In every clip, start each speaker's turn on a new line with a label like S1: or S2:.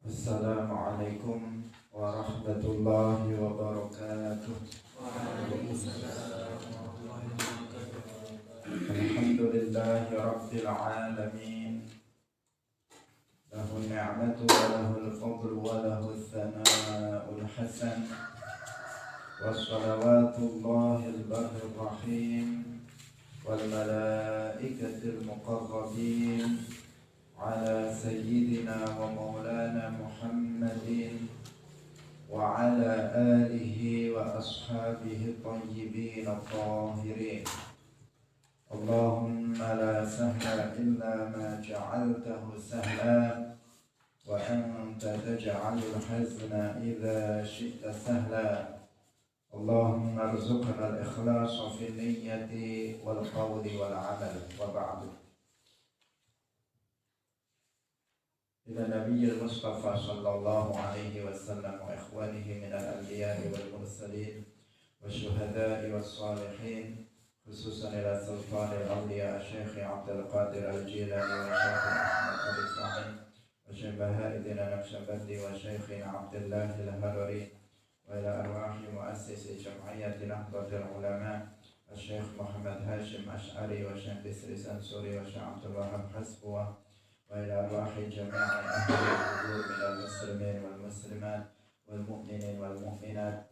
S1: Assalamualaikum warahmatullahi wabarakatuh. Alhamdulillahi rabbil alamin. Lahu ni'matu wa lahul fadlu wa lahul thana'ul hasan. Wassalawatullahil barril rahim wal malaikatil muqarrabin ala sayyidina wa maulana Muhammadin wa ala alihi wa ashabihi tayyibin at-tahirin. Allahumma la sahla illa ma ja'altahu sahla wa anta taj'alul hazna idza syi'ta sahla. Allahumma arzuqna al-ikhlasa fi niyyati wal qawli wal amal wa ba'du. Ila Nabiyyil Mustafa sallallahu alaihi wasallam wa ikhwanihi minal anbiya'i wal mursalin wa syuhada'i was salihin, khususan ila sultanil awliya Syekh Abdul Qadir Al-Jilani wa Syekh Ahmad Al-Rifai wa Syekh Baha'iddin Naqsyabandi wa Syekh Abdullah Al-Harari wa ila arwahi muassisi Jam'iyyati Nahdlatul Ulama Syekh Muhammad Hashim Ash'ari wa Syekh Bisri Sansuri wa Syekh Abdul Wahab Hasbuwa wa ila arwahi jami'i ahli al-qubur minal muslimin wal muslimat wal mu'minin wal mu'minat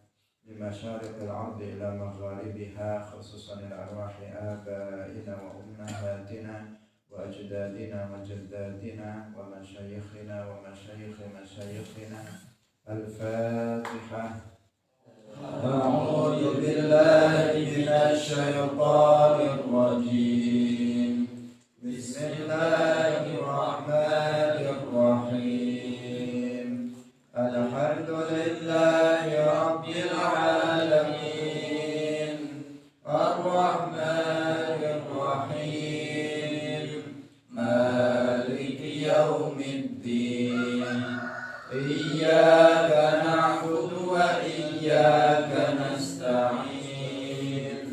S1: min masyariqil ardi ila magharibiha, khususan ila arwahi abaina wa ummahatina wa ajdadina wa jaddadina wa masyayikhina wa masyayikh masyayikhina. Al-Fatihah. A'udzu billahi minasy syaithanir rajim. Bismillahirrahmanirrahim. Alhamdulillahi rabbil alamin. Ar-Rahmanir Rahim. Maliki yaumiddin. Iyyaka na'budu wa iyyaka nasta'in.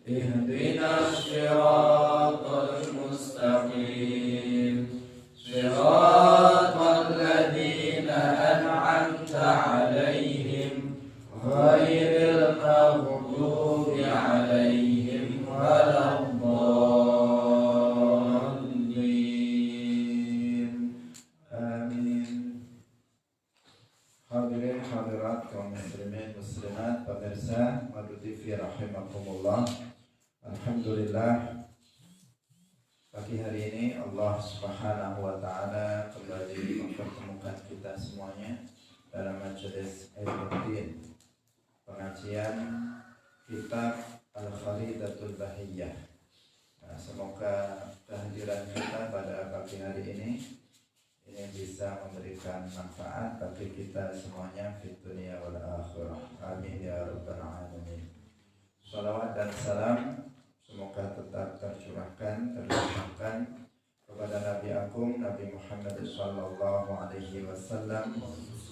S1: Ihdinas siratal mustaqim. Siratal ladzina an'amta 'alaihim ghairil maghdubi 'alaihim waladdallin. Amin. Hadirin hadirat kaum muslimin muslimat, pemirsa Madu TV rahimakumullah. Alhamdulillah, pagi hari ini Allah Subhanahu wa taala kembali mempertemukan kita semuanya dalam majelis Ilmuddin, pengajian kitab Al-Kharidatul Bahiyah. Semoga kehadiran kita pada pagi hari ini bisa memberikan manfaat bagi kita semuanya di dunia wal akhirah. Amin ya rabbal alamin. Salawat dan salam semoga tetap tercurahkan, terlimpahkan kepada Nabi Agung Nabi Muhammad sallallahu alaihi wasallam,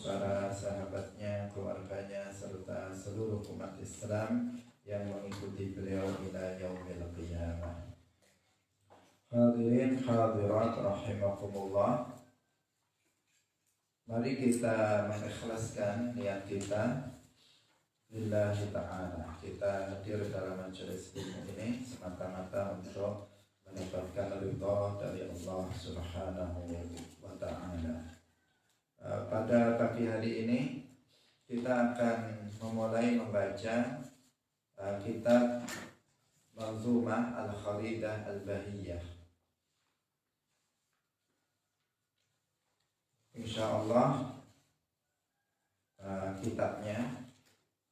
S1: para sahabatnya, keluarganya, serta seluruh umat Islam yang mengikuti beliau ila yaumil qiyamah. Hadirin hadirat rahimakumullah. Mari kita mengikhlaskan niat kita lillahi ta'ala. Kita hadir dalam majelis ilmu ini semata-mata untuk mendapatkan ridha dari Allah Subhanahu wa ta'ala. Pada pagi hari ini kita akan memulai membaca kitab Manzumah Al-Kharidah Al-Bahiyah. Insyaallah kitabnya,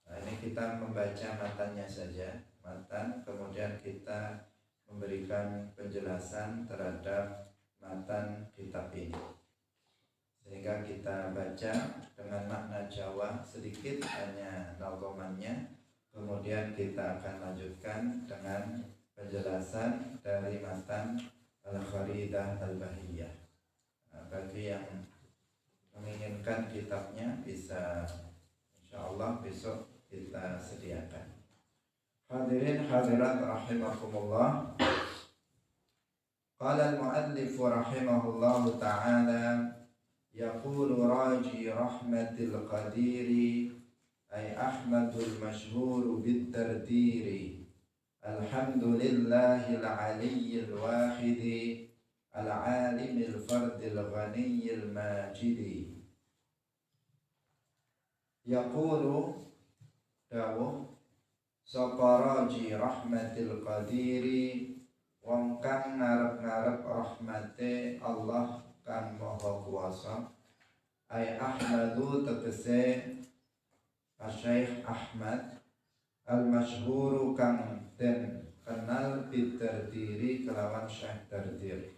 S1: ini kita membaca matannya saja, matan, kemudian kita memberikan penjelasan terhadap matan kitab ini, sehingga kita baca dengan makna Jawa sedikit, hanya nagomannya, kemudian kita akan lanjutkan dengan penjelasan dari matan Al-Kharidah Al-Bahiyah. Bagi yang menginginkan kitabnya bisa insyaallah besok kita sediakan. Hadirin hadirat rahimakumullah. Qala al-muallif rahimahullahu ta'ala Yaqulu raji rahmatil qadiri ay Ahmadul masyhuru bid-dardiri. Alhamdulillahil aliyyil wahidi al-alimil fardil ghaniyil majidi. Yaqulu dawuh sapa raji rahmatil qadiri wong kang ngarep-ngarep rahmate Allah kang maha kuwasa. Ay Ahmadu tegese Syekh Ahmad al-masyhuru kang den kenal bid-dardiri kelawan Syekh Dardir.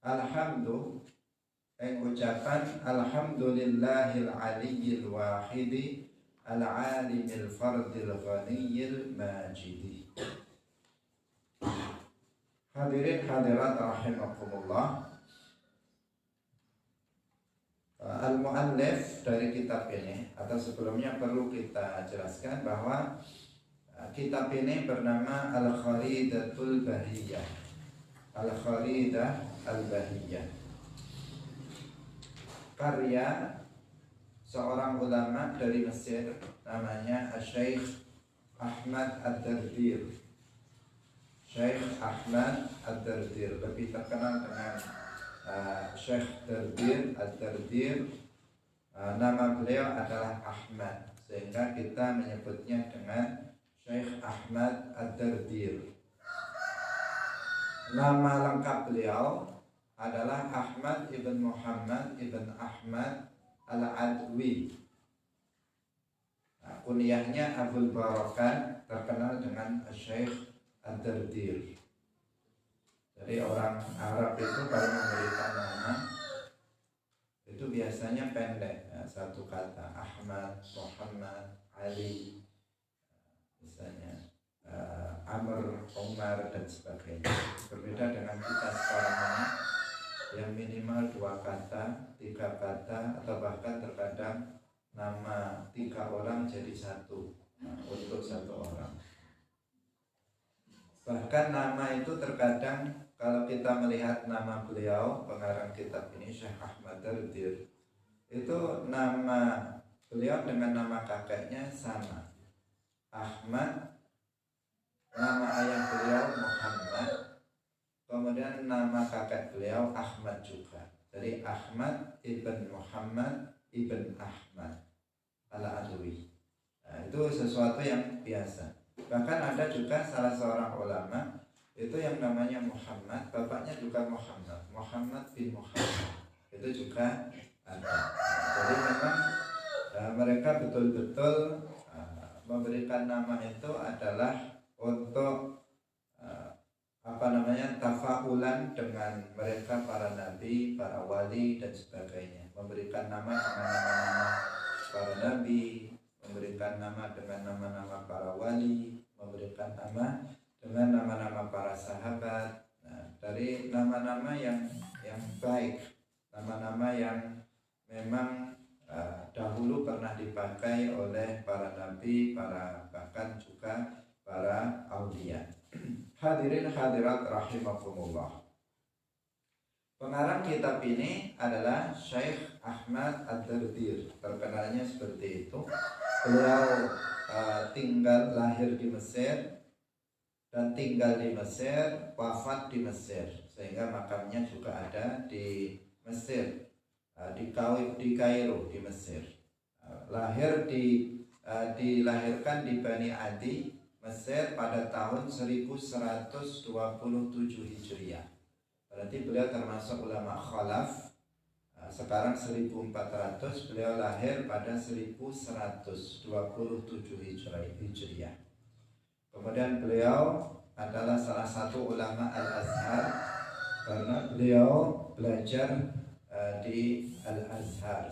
S1: Alhamdu ing ucapan alhamdulillahil aliyyil wahidi al-alimil fardil ghaniyil majidi. Hadirin hadirat rahimakumullah. Al-muallif dari kitab ini, atau sebelumnya perlu kita jelaskan bahwa kitab ini bernama Al-Kharidatul Bahiyah. Al-Kharidah Al-Bahiyah, karya seorang ulama dari Mesir namanya Syekh Ahmad Ad-Dardir. Syekh Ahmad Ad-Dardir lebih terkenal dengan Syekh Dardir Ad-Dardir. Nama beliau adalah Ahmad, sehingga kita menyebutnya dengan Syekh Ahmad Ad-Dardir. Nama lengkap beliau adalah Ahmad ibn Muhammad ibn Ahmad Al-Adwi. Kunyahnya Abul Barakat, terkenal dengan Syekh Ad-Dardir. Jadi orang Arab itu kalau memberikan nama itu biasanya pendek, satu kata, Ahmad, Muhammad, Ali, misalnya Amr, Umar, dan sebagainya. Berbeda dengan kita sekarang ini yang minimal 2 kata, 3 kata, atau bahkan terkadang nama 3 orang jadi 1 untuk 1 orang. Bahkan nama itu terkadang kalau kita melihat nama beliau, pengarang kitab ini Syekh Ahmad Dardir, itu nama beliau dengan nama kakeknya sama, Ahmad. Nama ayah beliau Muhammad, kemudian nama kakek beliau Ahmad juga. Jadi Ahmad ibn Muhammad ibn Ahmad Al-Adwi. Itu sesuatu yang biasa. Bahkan ada juga salah seorang ulama itu yang namanya Muhammad, bapaknya juga Muhammad, Muhammad bin Muhammad. Itu juga ada. Jadi memang mereka betul-betul memberikan nama itu adalah untuk tafaulan dengan mereka para nabi, para wali, dan sebagainya. Memberikan nama dengan nama-nama para nabi, memberikan nama dengan nama-nama para wali, memberikan nama dengan nama-nama para sahabat. Dari nama-nama yang baik, nama-nama yang memang dahulu pernah dipakai oleh para nabi, bahkan juga para aulia. Hadirin hadirat rahimakumullah. Pengarang kitab ini adalah Syekh Ahmad Ad-Dardir. Terkenalnya seperti itu. Beliau lahir di Mesir dan tinggal di Mesir, wafat di Mesir, sehingga makamnya juga ada di Mesir, di Kairo di Mesir. Dilahirkan di Bani Adi, Mesir pada tahun 1127 Hijriah. Berarti beliau termasuk ulama khalaf. Sekarang 1400, beliau lahir pada 1127 Hijriah. Kemudian beliau adalah salah satu ulama Al-Azhar karena beliau belajar di Al-Azhar,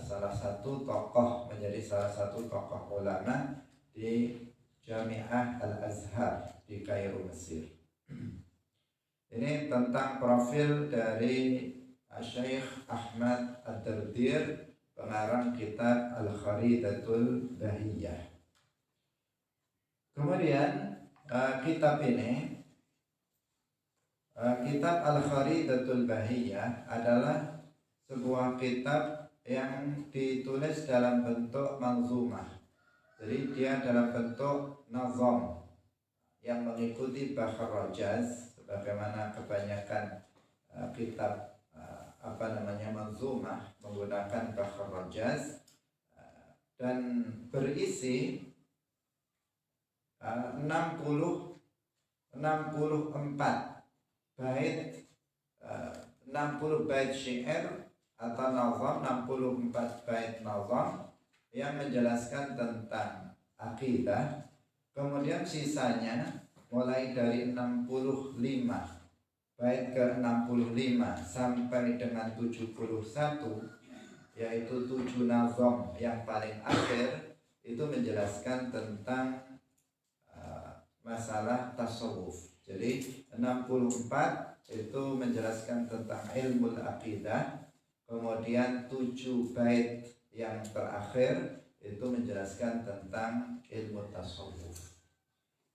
S1: menjadi salah satu tokoh ulama di Jami'ah Al-Azhar di Kairo, Mesir. Ini tentang profil dari Syekh Ahmad Ad-Dardir, pengarang kitab Al-Kharidatul Bahiyah. Kemudian kitab ini, kitab Al-Kharidatul Bahiyah adalah sebuah kitab yang ditulis dalam bentuk manzumah. Jadi dia dalam bentuk nazam yang mengikuti Bahr Rajaz, sebagaimana kebanyakan kitab manzumah menggunakan Bahr Rajaz, dan berisi 64 bait, 60 bait syair atau nazam, 64 bait nazam yang menjelaskan tentang akidah. Kemudian sisanya mulai dari 65 bait ke 65 sampai dengan 71, yaitu 7 nazam yang paling akhir, itu menjelaskan tentang masalah tasawuf. Jadi 64 itu menjelaskan tentang ilmu akidah. Kemudian 7 bait yang terakhir itu menjelaskan tentang ilmu tasawuf.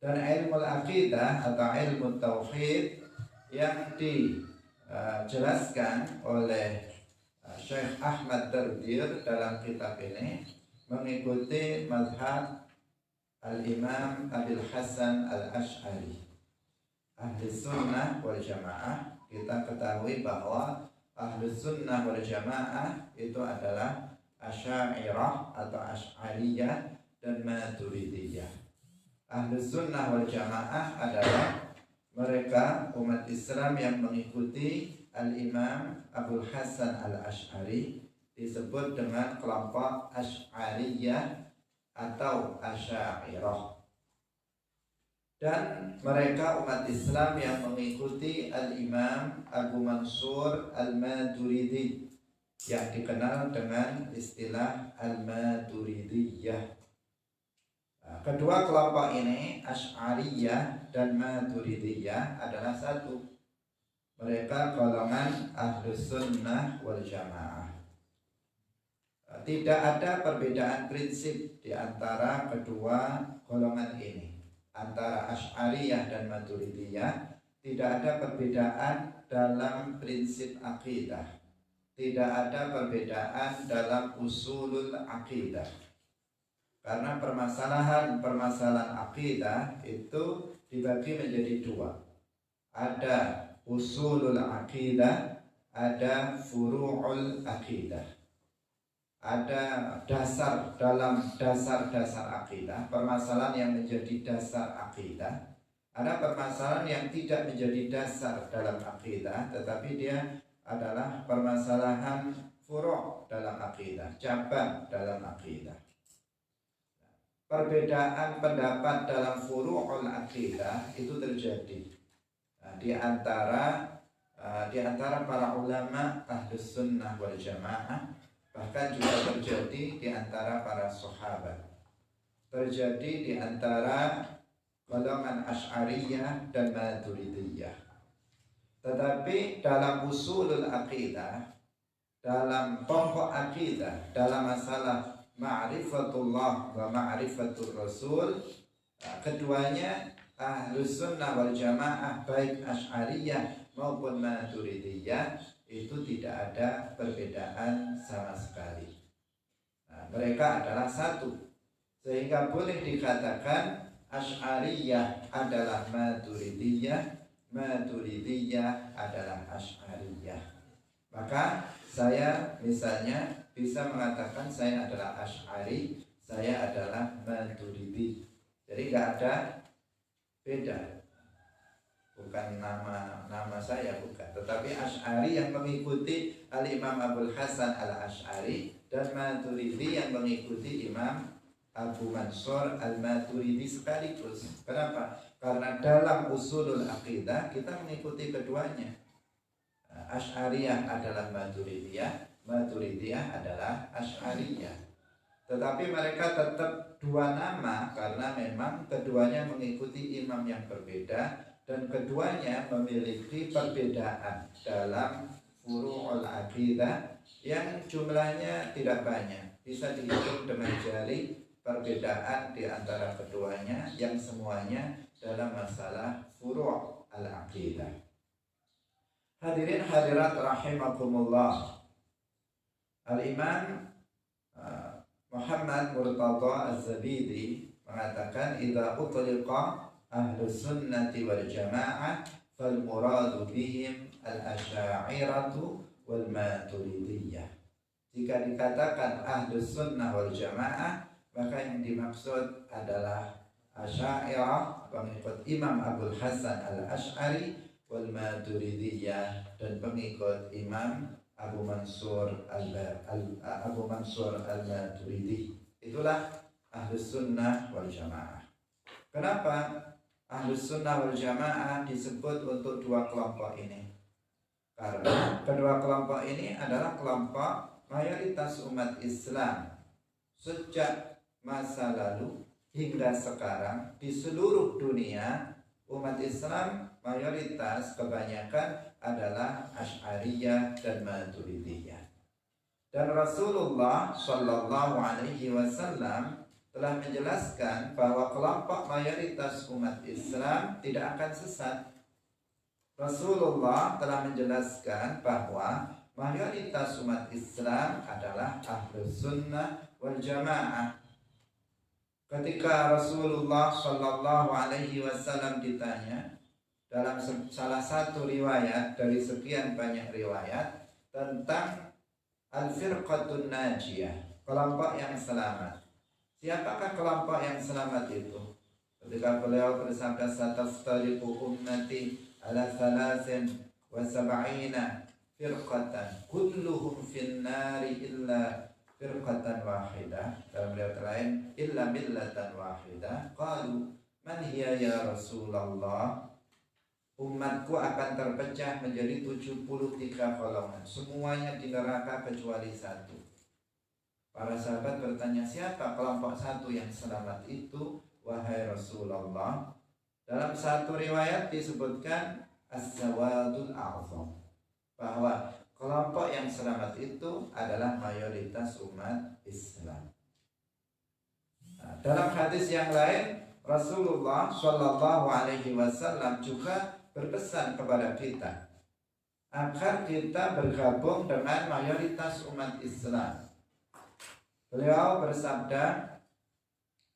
S1: Dan ilmu akidah atau ilmu tauhid yang dijelaskan oleh Syekh Ahmad Dardir dalam kitab ini mengikuti mazhab Al-Imam Abil Hasan Al-Ash'ari, Ahli Sunnah wal Jamaah. Kita ketahui bahwa Ahli Sunnah wal Jamaah itu adalah Asy'ariyah atau Asy'ariyah dan Maturidiyah. Ahli Sunnah wal Jamaah adalah mereka umat Islam yang mengikuti Al-Imam Abul Hasan Al-Ash'ari, disebut dengan kelompok Asy'ariyah atau Asy'ariyah. Dan mereka umat Islam yang mengikuti Al-Imam Abu Mansur Al-Maturidi, yang dikenal dengan istilah Al-Maturidiyah. Kedua kelompok ini, Asy'ariyah dan Maturidiyah, adalah satu. Mereka golongan Ahlus Sunnah wal Jamaah. Tidak ada perbedaan prinsip di antara kedua golongan ini. Antara Asy'ariyah dan Maturidiyah tidak ada perbedaan dalam prinsip akidah. Tidak ada perbedaan dalam usulul akidah. Karena permasalahan akidah itu dibagi menjadi dua. Ada usulul akidah, ada furu'ul akidah. Ada dasar dalam dasar-dasar akidah, permasalahan yang menjadi dasar akidah. Ada permasalahan yang tidak menjadi dasar dalam akidah, tetapi dia adalah permasalahan furu' dalam akidah, cabang dalam akidah. Perbedaan pendapat dalam furu'ul akidah itu terjadi di antara para ulama Ahlus Sunnah wal Jamaah, bahkan juga terjadi di antara para sahabat, terjadi di antara golongan Asy'ariyah dan Maturidiyah. Tetapi dalam usulul akidah, dalam pokok akidah, dalam masalah ma'rifatullah wa ma'rifatur rasul, keduanya Ahlus Sunnah wal Jamaah, baik Asy'ariyah maupun Maturidiyah, itu tidak ada perbedaan sama sekali. Mereka adalah satu, sehingga boleh dikatakan Asy'ariyah adalah Maturidiyah, Maturidiyah adalah Asy'ariyah. Maka saya misalnya bisa mengatakan saya adalah Asy'ari, saya adalah Maturidi. Jadi nggak ada beda. Bukan nama saya, bukan. Tetapi Asy'ari yang mengikuti Al-Imam Abul Hasan Al-Ash'ari, dan Maturidi yang mengikuti Imam Abu Mansur Al-Maturidi sekaligus. Kenapa? Karena dalam usulul aqidah kita mengikuti keduanya. Asy'ariyah adalah Maturidiyah, Maturidiyah adalah Asy'ariyah. Tetapi mereka tetap dua nama karena memang keduanya mengikuti imam yang berbeda, dan keduanya memiliki perbedaan dalam furu'ul aqidah yang jumlahnya tidak banyak, bisa dihitung dengan jari perbedaan di antara keduanya yang semuanya dalam masalah furu' al-aqidah. Hadirin hadirat rahimakumullah. Al-Imam Muhammad Murtada Az-Zabidi mengatakan idza utliqa ahlus sunnati wal jamaah fal muradu bihim al-asy'ariyatu wal maturidiyah. Jika dikatakan ahlus sunnah wal jamaah, maka yang dimaksud adalah Asy'ariyah, pengikut Imam Abul Hasan Al-Asy'ari, wal maturidiyah, dan pengikut Imam Abu Mansur Al-Maturidi. Itulah ahlus sunnah wal jamaah. Kenapa ahlus sunnah wal jamaah disebut untuk dua kelompok ini? Karena kedua kelompok ini adalah kelompok mayoritas umat Islam sejak masa lalu hingga sekarang di seluruh dunia. Umat Islam mayoritas kebanyakan adalah Asy'ariyah dan Maturidiyah. Dan Rasulullah Shallallahu Alaihi Wasallam telah menjelaskan bahwa kelompok mayoritas umat Islam tidak akan sesat. Rasulullah telah menjelaskan bahwa mayoritas umat Islam adalah Ahlus Sunnah wal Jamaah. Ketika Rasulullah Shallallahu Alaihi Wasallam ditanya dalam salah satu riwayat dari sekian banyak riwayat tentang al-firqatun najiyah, kelompok yang selamat. Siapakah kelompok yang selamat itu? Ketika beliau bersabda sataftariqu ummati ala 73 firqatan kulluhum finnari illa firqatan wahidah. Dalam riwayat lain illa millatan wahidah. Qalu man hiya ya Rasulullah? Umatku akan terpecah menjadi 73 golongan, semuanya di neraka kecuali satu. Para sahabat bertanya, siapa kelompok satu yang selamat itu, wahai Rasulullah? Dalam satu riwayat disebutkan as-sawadul a'zam, bahwa kelompok yang selamat itu adalah mayoritas umat Islam. Nah, dalam hadis yang lain Rasulullah Shallallahu Alaihi Wasallam juga berpesan kepada kita agar kita bergabung dengan mayoritas umat Islam. Beliau bersabda,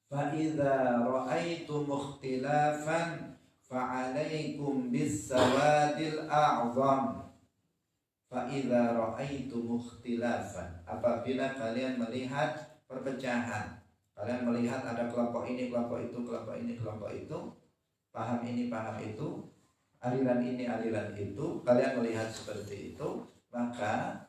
S1: "Fa'idza ra'aitum ikhtilafan fa'alaikum bis-sawadil a'zam." Fa'idza ra'aitum ikhtilafan, apabila kalian melihat perpecahan, kalian melihat ada kelompok ini, kelompok itu, kelompok ini, kelompok itu, paham ini, paham itu, aliran ini, aliran itu, kalian melihat seperti itu, maka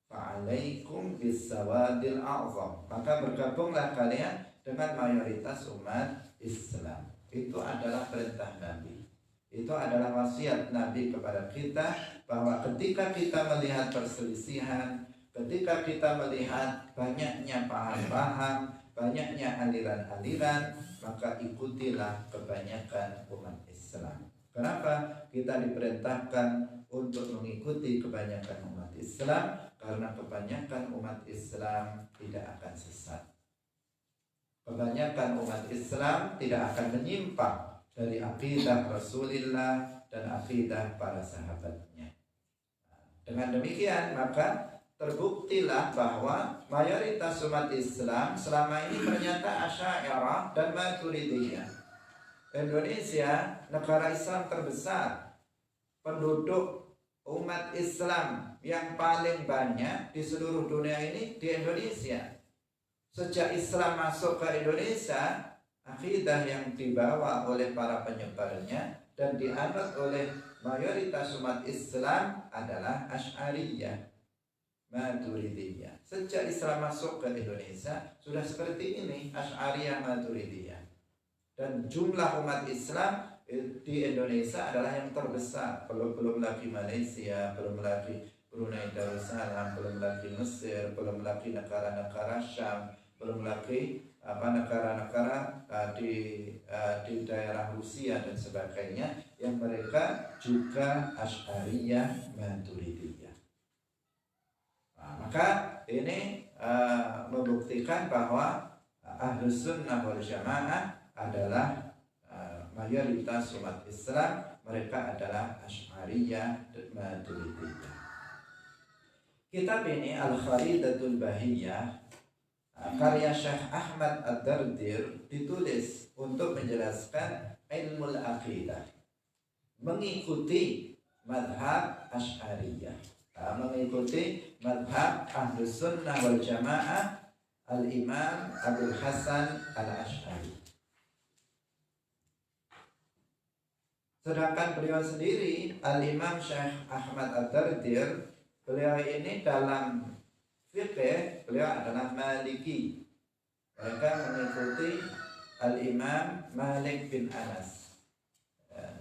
S1: fa'alaikum bis-sawadil a'zam, maka bergabunglah kalian dengan mayoritas umat Islam. Itu adalah perintah Nabi. Itu adalah wasiat Nabi kepada kita, bahwa ketika kita melihat perselisihan, ketika kita melihat banyaknya paham-paham, banyaknya aliran-aliran, maka ikutilah kebanyakan umat Islam. Kenapa kita diperintahkan untuk mengikuti kebanyakan umat Islam? Karena kebanyakan umat Islam tidak akan sesat. Kebanyakan umat Islam tidak akan menyimpang dari akidah Rasulullah dan akidah para sahabatnya. Dengan demikian maka terbuktilah bahwa mayoritas umat Islam selama ini ternyata Asy'ariyah dan Maturidiyah. Indonesia, negara Islam terbesar, penduduk umat Islam yang paling banyak di seluruh dunia ini di Indonesia. Sejak Islam masuk ke Indonesia, akidah yang dibawa oleh para penyebarnya dan dianut oleh mayoritas umat Islam adalah Asy'ariyah, Maturidiyah. Sejak Islam masuk ke Indonesia sudah seperti ini, Asy'ariyah, Maturidiyah. Dan jumlah umat Islam di Indonesia adalah yang terbesar. Belum lagi Malaysia, belum lagi Brunei Darussalam, belum lagi Mesir, belum lagi negara-negara Syam, belum lagi negara-negara di daerah Rusia dan sebagainya yang mereka juga Asy'ariyah, Maturidiyah. Nah, maka ini membuktikan bahwa Ahlus Sunnah wal Jamaah adalah mayoritas umat Islam, mereka adalah Asy'ariyah dan Maturidiyah. Kitab ini Al-Kharidatul Bahiyah karya Syekh Ahmad Ad-Dardir ditulis untuk menjelaskan ilmu al-aqidah, mengikuti madhab Asy'ariyah, mengikuti madhab Ahlus Sunnah wal Jamaah Al-Imam Abul Hasan Al-Asy'ari. Sedangkan beliau sendiri, Al-Imam Syekh Ahmad Ad-Dardir, beliau ini dalam fikih, beliau adalah Maliki. Mereka mengikuti Al-Imam Malik bin Anas,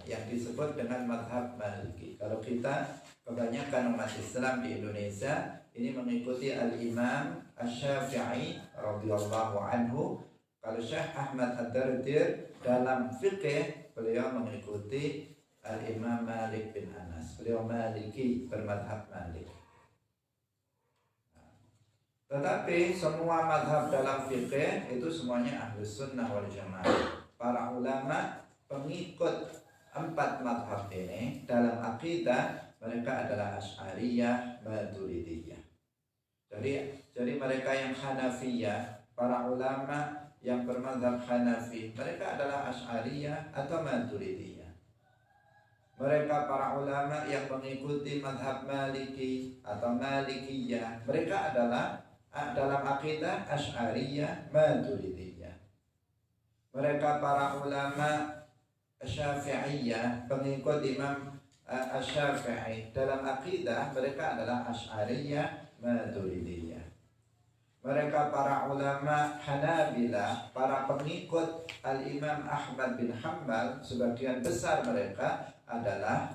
S1: yang disebut dengan madhab Maliki. Kalau kita, kebanyakan umat Islam di Indonesia ini mengikuti Al-Imam Asy-Syafi'i radhiyallahu anhu. Kalau Syekh Ahmad Ad-Dardir dalam fikih, beliau mengikuti Al-Imam Malik bin Anas. Beliau Maliki, bermadhab Malik. Tetapi semua madhab dalam fikih itu semuanya Ahlus Sunnah wal Jamaah. Para ulama pengikut 4 madhab ini dalam akidah, mereka adalah Asy'ariyah, Maturidiyah. Jadi mereka yang Hanafiyah, para ulama yang bermadhab Hanafi, mereka adalah Asy'ariyah atau Maturidiyah. Mereka para ulama yang mengikuti madhab Maliki atau Malikiyah, mereka adalah dalam akidah Asy'ariyah, Maturidiyah. Mereka para ulama Syafi'iyah, pengikut Imam Asy-Syafi'i, dalam akidah mereka adalah Asy'ariyah, Maturidiyah. Mereka para ulama Hanabilah, para pengikut Al-Imam Ahmad bin Hanbal, sebagian besar mereka adalah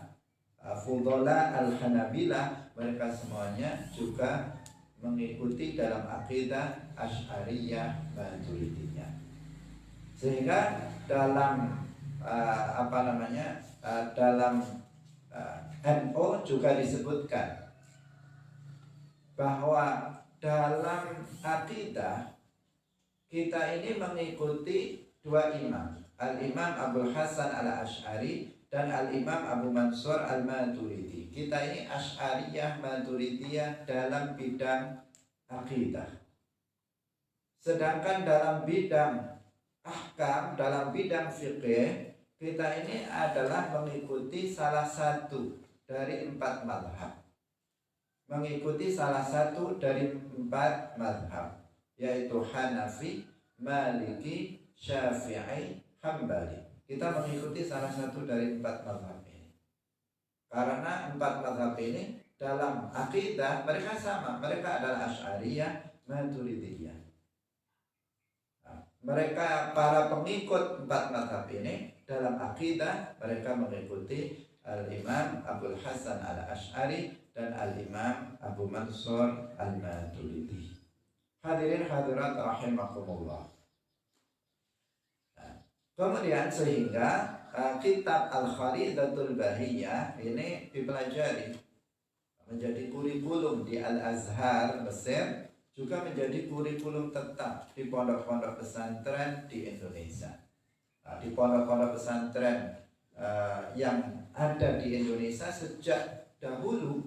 S1: Fudhala Al-Hanabilah. Mereka semuanya juga mengikuti dalam akidah Asy'ariyah, Maturidiyah. Sehingga dalam dalam NU juga disebutkan bahwa dalam akidah kita ini mengikuti 2 imam, Al-Imam Abul Hasan Al-Asy'ari dan Al-Imam Abu Mansur Al-Maturidi. Kita ini Asy'ariyah, Maturidiyah dalam bidang akidah. Sedangkan dalam bidang ahkam, dalam bidang fikih, kita ini adalah mengikuti salah satu dari 4 mazhab. Mengikuti salah satu dari 4 mazhab, yaitu Hanafi, Maliki, Syafi'i, Hambali. Kita mengikuti salah satu dari 4 mazhab ini. Karena 4 mazhab ini dalam akidah mereka sama, mereka adalah Asy'ariyah, Maturidiyah. Mereka para pengikut 4 mazhab ini dalam akidah mereka mengikuti Al-Imam Abul Hasan Al-Asy'ari dan Al-Imam Abu Mansur Al-Maturidi. Hadirin hadirat rahimakumullah. Kemudian sehingga kitab Al-Kharidatul Bahiyah ini dipelajari, menjadi kurikulum di Al-Azhar Mesir, juga menjadi kurikulum tetap di pondok-pondok pesantren di Indonesia. Di pondok-pondok pesantren yang ada di Indonesia sejak dahulu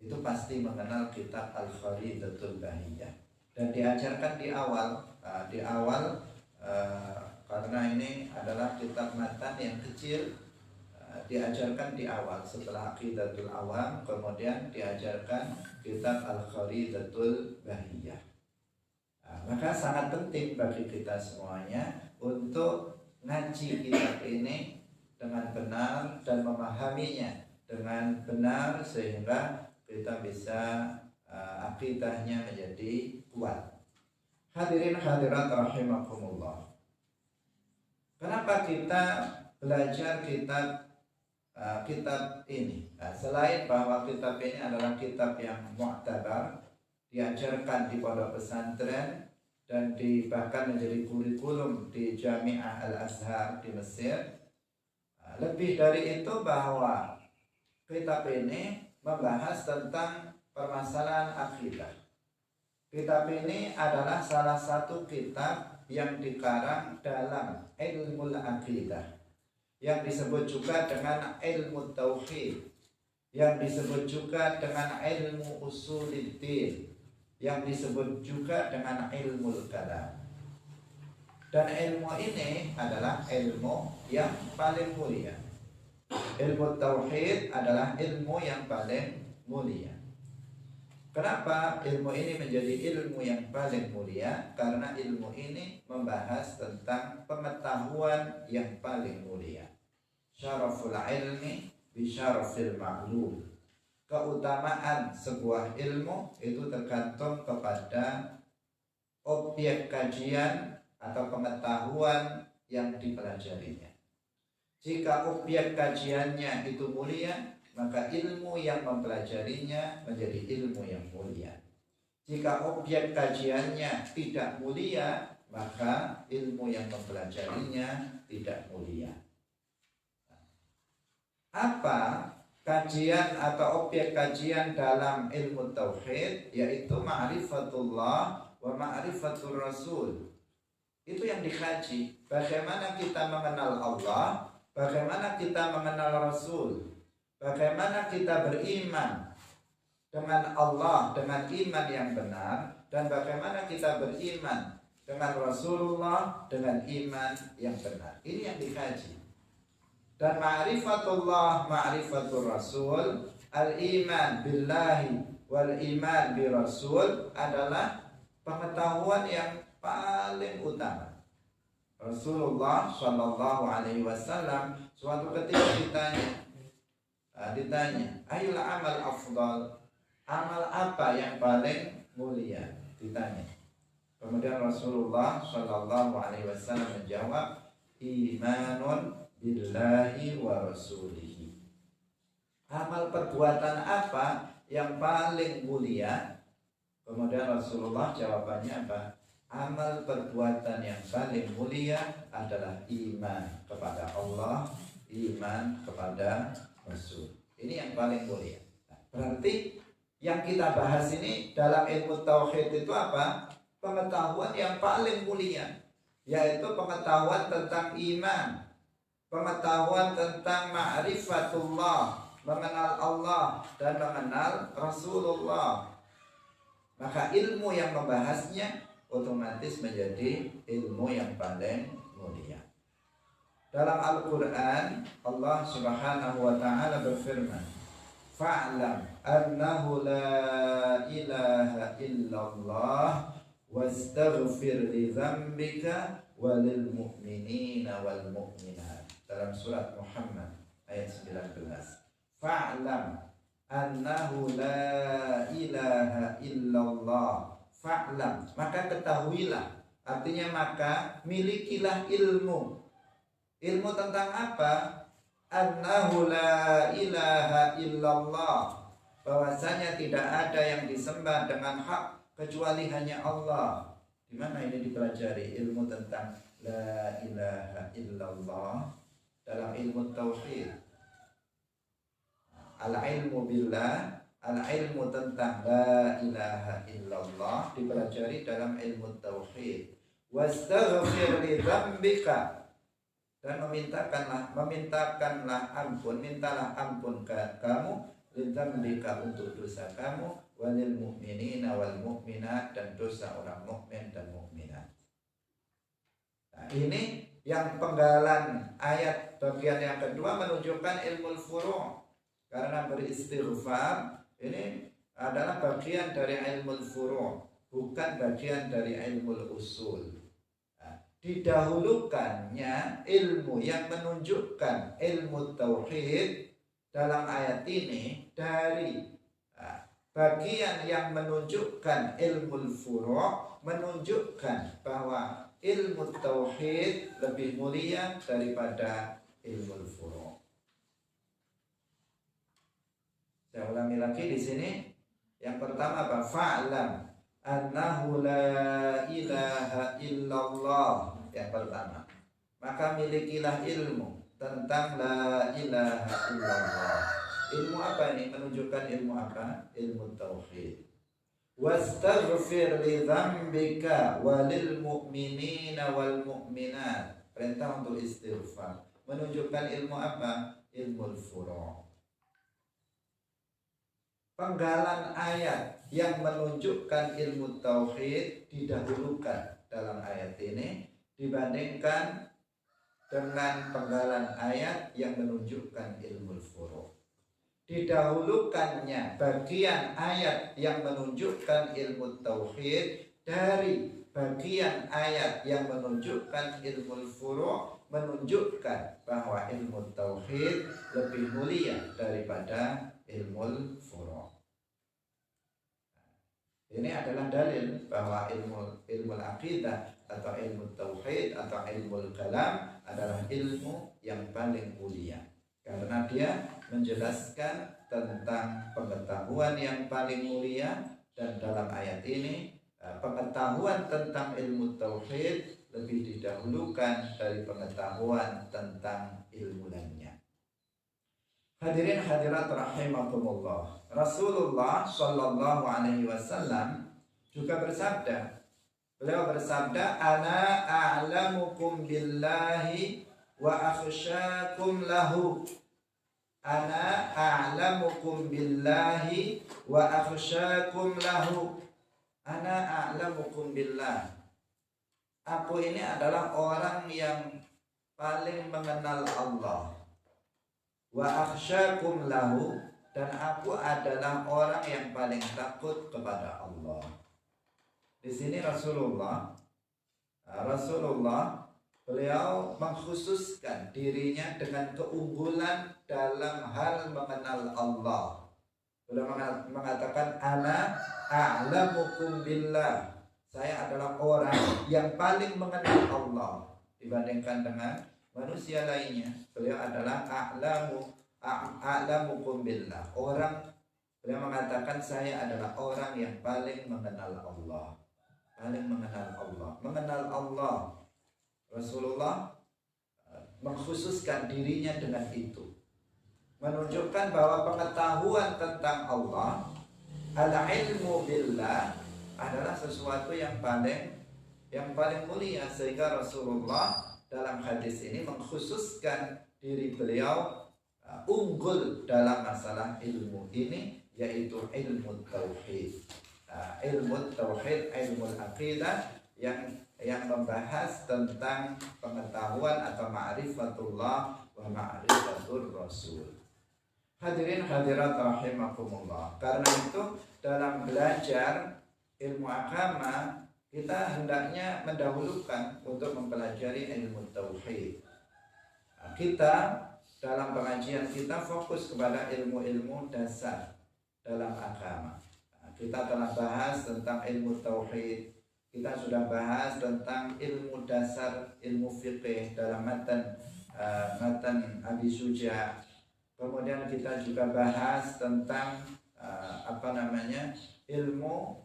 S1: itu pasti mengenal kitab Al-Kharidatul Bahiyah dan diajarkan di awal karena ini adalah kitab matan yang kecil, diajarkan di awal. Setelah Aqidatul Awam kemudian diajarkan kitab Al-Kharidatul Bahiyah. Maka sangat penting bagi kita semuanya untuk ngaji kitab ini dengan benar dan memahaminya dengan benar sehingga kita bisa akidahnya menjadi kuat. Hadirin hadirat rahimakumullah. Kenapa kita belajar kitab ini? Selain bahwa kitab ini adalah kitab yang mu'tabar, diajarkan di pondok pesantren dan bahkan menjadi kurikulum di Jami'ah Al-Azhar di Mesir. Lebih dari itu bahwa kitab ini membahas tentang permasalahan akidah. Kitab ini adalah salah satu kitab yang dikarang dalam ilmu akidah, yang disebut juga dengan ilmu tauhid, yang disebut juga dengan ilmu usuluddin, yang disebut juga dengan ilmu kalam. Dan ilmu ini adalah ilmu yang paling mulia. Ilmu tauhid adalah ilmu yang paling mulia. Kenapa ilmu ini menjadi ilmu yang paling mulia? Karena ilmu ini membahas tentang pengetahuan yang paling mulia. Syaraful ilmi bisyarafil ma'lum. Keutamaan sebuah ilmu itu tergantung kepada objek kajian atau pengetahuan yang dipelajarinya. Jika objek kajiannya itu mulia, maka ilmu yang mempelajarinya menjadi ilmu yang mulia. Jika objek kajiannya tidak mulia, maka ilmu yang mempelajarinya tidak mulia. Apa kajian atau objek kajian dalam ilmu tauhid? Yaitu ma'rifatullah wa ma'rifatur rasul. Itu yang dikaji. Bagaimana kita mengenal Allah, bagaimana kita mengenal Rasul, bagaimana kita beriman dengan Allah dengan iman yang benar, dan bagaimana kita beriman dengan Rasulullah dengan iman yang benar. Ini yang dikaji. Dan ma'rifatullah, ma'rifatul Rasul, al-iman billahi wal iman bi Rasul adalah pengetahuan yang paling utama. Rasulullah Shallallahu Alaihi Wasallam suatu ketika ditanya, ayul amal afdal, amal apa yang paling mulia? Ditanya. Kemudian Rasulullah Shallallahu Alaihi Wasallam menjawab, imanun billahi wa rasulihi. Amal perbuatan apa yang paling mulia? Kemudian Rasulullah jawabannya apa? Amal perbuatan yang paling mulia adalah iman kepada Allah, iman kepada Rasul. Ini yang paling mulia. Nah, berarti yang kita bahas ini dalam ilmu tauhid itu apa? Pengetahuan yang paling mulia, yaitu pengetahuan tentang iman, pengetahuan tentang ma'rifatullah, mengenal Allah dan mengenal Rasulullah. Maka ilmu yang membahasnya otomatis menjadi ilmu yang paling mulia. Dalam Al-Quran Allah Subhanahu wa ta'ala berfirman, fa'lam annahu la ilaha illallah wastaghfir li dzambika walil mu'minina wal mu'minat. Dalam surat Muhammad ayat 19. Fa'lam annahu la ilaha illallah. Fa'lam, maka ketahuilah. Artinya maka milikilah ilmu. Ilmu tentang apa? Annahu la ilaha illallah, bahwasanya tidak ada yang disembah dengan hak kecuali hanya Allah. Di mana ini dipelajari ilmu tentang la ilaha illallah? Dalam ilmu tauhid. Al-ilmu billah, al-ilmu tentang la ilaha illallah dipelajari dalam ilmu tauhid. Wastaghfir li dzambika, dan mintalah ampun kamu li dzambika, untuk dosa kamu, walil mu'minina wal mu'minat, dan dosa orang mukmin dan mukminat. Nah, ini yang penggalan ayat bagian yang kedua menunjukkan ilmu furu'. Karena beristighfar ini adalah bagian dari ilmu furu', bukan bagian dari ilmu usul. Nah, didahulukannya ilmu yang menunjukkan ilmu tauhid dalam ayat ini dari bagian yang menunjukkan ilmu furu', menunjukkan bahwa ilmu tauhid lebih mulia daripada ilmu furu'. Saya ulangi lagi di sini. Yang pertama apa? Fa'lam annahu la ilaha illallah. Yang pertama, maka milikilah ilmu tentang la ilaha illallah. Ilmu apa ini? Menunjukkan ilmu apa? Ilmu tauhid. wastaghfir li dzambika walil mu'minina wal mu'minat. Perintah untuk istighfar. Menunjukkan ilmu apa? Ilmu furu'. Penggalan ayat yang menunjukkan ilmu tauhid didahulukan dalam ayat ini dibandingkan dengan penggalan ayat yang menunjukkan ilmu furu'. Didahulukannya bagian ayat yang menunjukkan ilmu tauhid dari bagian ayat yang menunjukkan ilmu furu' menunjukkan bahwa ilmu tauhid lebih mulia daripada ilmu furu'. Ini adalah dalil bahwa ilmu aqidah atau ilmu tauhid atau ilmu kalam adalah ilmu yang paling mulia, karena dia menjelaskan tentang pengetahuan yang paling mulia. Dan dalam ayat ini pengetahuan tentang ilmu tauhid lebih didahulukan dari pengetahuan tentang ilmu lainnya. Hadirin hadirat rahimakumullah, Rasulullah sallallahu alaihi wasallam juga bersabda. Beliau bersabda, ana a'lamukum billahi wa akhsyakum lahu. Ana a'lamukum billahi wa akhsyakum lahu. Ana a'lamukum billah. Aku ini adalah orang yang paling mengenal Allah. Wa akhsyakum lahu, dan aku adalah orang yang paling takut kepada Allah. Di sini Rasulullah beliau mengkhususkan dirinya dengan keunggulan dalam hal mengenal Allah. Beliau mengatakan, ana a'lamukum billah. Saya adalah orang yang paling mengenal Allah dibandingkan dengan manusia lainnya. Beliau adalah a'lamukum billah. Beliau mengatakan, saya adalah orang yang paling mengenal Allah. Paling mengenal Allah. Mengenal Allah. Rasulullah mengkhususkan dirinya dengan itu, menunjukkan bahwa pengetahuan tentang Allah, al-ilmu billah, adalah sesuatu yang paling mulia, sehingga Rasulullah dalam hadis ini mengkhususkan diri beliau unggul dalam masalah ilmu ini, yaitu ilmu tauhid. Ilmu tauhid, ilmu aqidah yang membahas tentang pengetahuan atau ma'rifatullah wa ma'rifatur rasul. Hadirin hadirat rahimakumullah, karena itu dalam belajar ilmu agama kita hendaknya mendahulukan untuk mempelajari ilmu tauhid. Kita dalam pengajian kita fokus kepada ilmu-ilmu dasar dalam agama. Kita telah bahas tentang ilmu tauhid. Kita sudah bahas tentang ilmu dasar, ilmu fiqih dalam matan Abi Suja. Kemudian kita juga bahas tentang ilmu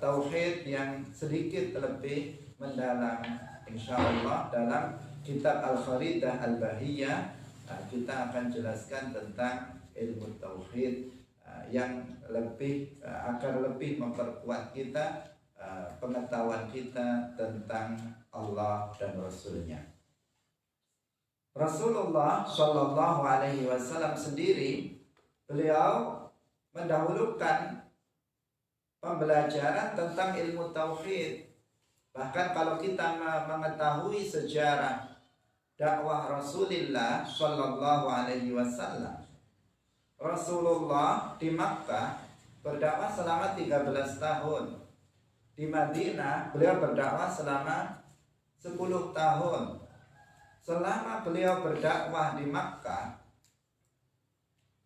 S1: tauhid yang sedikit lebih mendalam. Insyaallah dalam kitab Al-Kharidah Al-Bahiyah kita akan jelaskan tentang ilmu tauhid yang akan lebih memperkuat kita, pengetahuan kita tentang Allah dan Rasulnya. Rasulullah Shallallahu Alaihi Wasallam sendiri, beliau mendahulukan pembelajaran tentang ilmu tauhid. Bahkan kalau kita mengetahui sejarah dakwah Rasulullah Shallallahu Alaihi Wasallam, Rasulullah di Makkah berdakwah selama 13 tahun. Di Madinah beliau berdakwah selama 10 tahun. Selama beliau berdakwah di Makkah,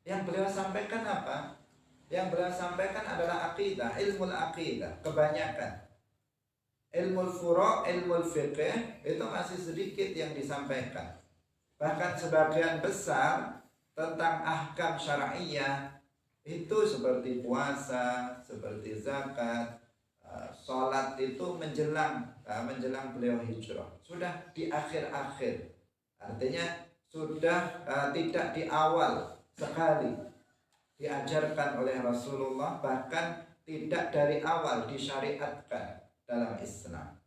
S1: yang beliau sampaikan apa? Yang beliau sampaikan adalah akidah, ilmu akidah, kebanyakan. Ilmu furu', ilmu fiqh itu masih sedikit yang disampaikan. Bahkan sebagian besar tentang ahkam syar'iyah itu seperti puasa, seperti zakat, sholat itu menjelang beliau hijrah, sudah di akhir-akhir, artinya sudah tidak di awal sekali diajarkan oleh Rasulullah. Bahkan tidak dari awal disyariatkan dalam Islam.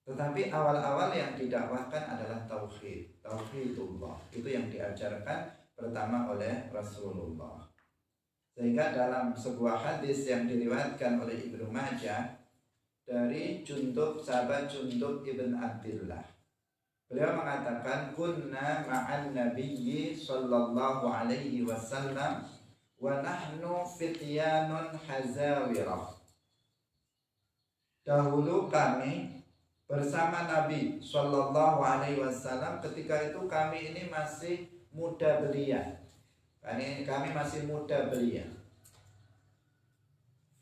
S1: Tetapi awal-awal yang didakwahkan adalah tauhid, tauhidullah. Itu yang diajarkan pertama oleh Rasulullah. Sehingga dalam sebuah hadis yang diriwayatkan oleh Ibnu Majah dari sahabat Jundub ibn Abdillah, beliau mengatakan, kunna ma'an nabiyyi sallallahu alaihi wasallam wa nahnu fityanun hazawirah. Dahulu kami bersama Nabi sallallahu alaihi wasallam, ketika itu kami ini masih muda belia. Kami masih muda belia.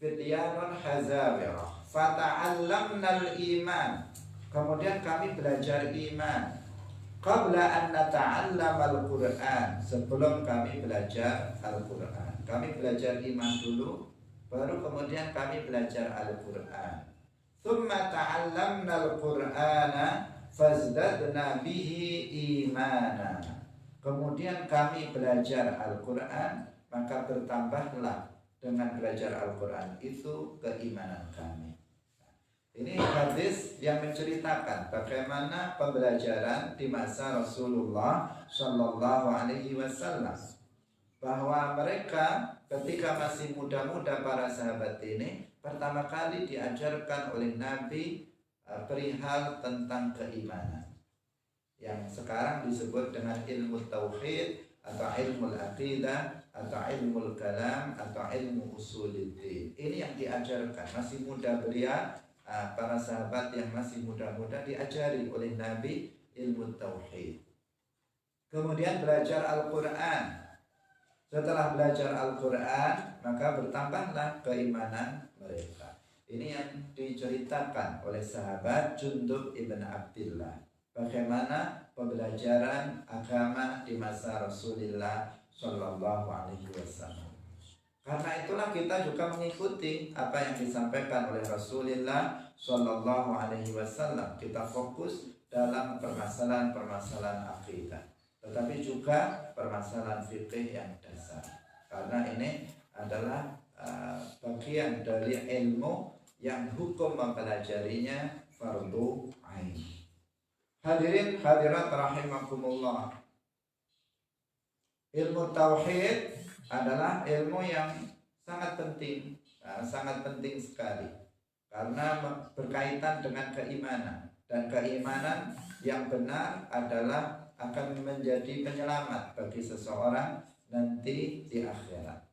S1: Fityanun hazawirah. Fata'allamnal iman. Kemudian kami belajar iman. Qabla an nata'allamal Qur'an. Sebelum kami belajar Al-Qur'an. Kami belajar iman dulu, baru kemudian kami belajar Al-Qur'an. Tsumma ta'allamnal Qur'ana fazdadna bihi imana. Kemudian kami belajar Al-Qur'an, maka bertambahlah dengan belajar Al-Qur'an itu keimanan kami. Ini hadis yang menceritakan bagaimana pembelajaran di masa Rasulullah Shallallahu Alaihi Wasallam, bahwa mereka ketika masih muda-muda para sahabat ini pertama kali diajarkan oleh Nabi perihal tentang keimanan, yang sekarang disebut dengan ilmu tauhid atau ilmu aqidah atau ilmu kalam atau ilmu usuluddin. Ini yang diajarkan masih muda belia. Para sahabat yang masih muda-muda diajari oleh Nabi ilmu tauhid. Kemudian belajar Al-Quran. Setelah belajar Al-Quran, maka bertambahlah keimanan mereka. Ini yang diceritakan oleh sahabat Jundub ibn Abdillah, bagaimana pembelajaran agama di masa Rasulullah Shallallahu Alaihi Wasallam. Karena itulah kita juga mengikuti apa yang disampaikan oleh Rasulullah Shallallahu Alaihi Wasallam. Kita fokus dalam permasalahan-permasalahan akidah, tetapi juga permasalahan fikih yang dasar. Karena ini adalah bagian dari ilmu yang hukum mempelajarinya fardu ain. Hadirin hadirat rahimakumullah. Ilmu tauhid adalah ilmu yang sangat penting, sangat penting sekali, karena berkaitan dengan keimanan, dan keimanan yang benar adalah akan menjadi penyelamat bagi seseorang nanti di akhirat.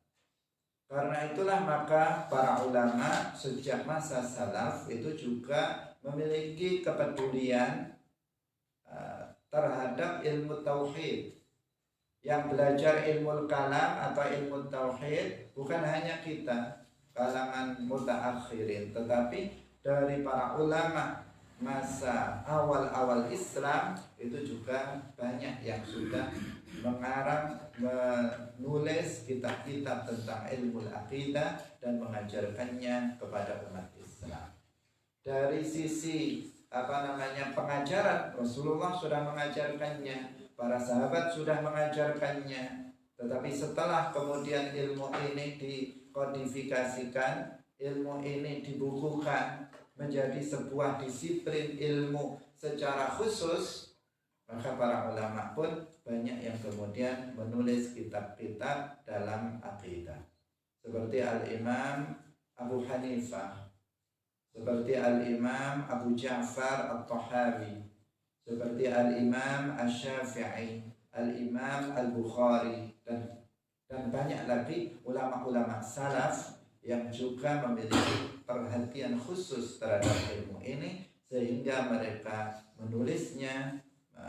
S1: Karena itulah maka para ulama sejak masa salaf itu juga memiliki kepedulian terhadap ilmu tauhid. Yang belajar ilmu kalam atau ilmu tauhid bukan hanya kita kalangan mutaakhirin, tetapi dari para ulama masa awal-awal Islam itu juga banyak yang sudah mengarang, menulis kitab-kitab tentang ilmu aqidah dan mengajarkannya kepada umat Islam. Dari sisi pengajaran, Rasulullah sudah mengajarkannya, para sahabat sudah mengajarkannya, tetapi setelah kemudian ilmu ini dikodifikasikan, ilmu ini dibukukan menjadi sebuah disiplin ilmu secara khusus, maka para ulama pun banyak yang kemudian menulis kitab-kitab dalam akidah, seperti Al-Imam Abu Hanifah, seperti Al-Imam Abu Ja'far At-Tahawi, seperti Al-Imam Asy-Syafi'i, Al-Imam Al-Bukhari, dan banyak lagi ulama-ulama salaf yang juga memiliki perhatian khusus terhadap ilmu ini, sehingga mereka menulisnya,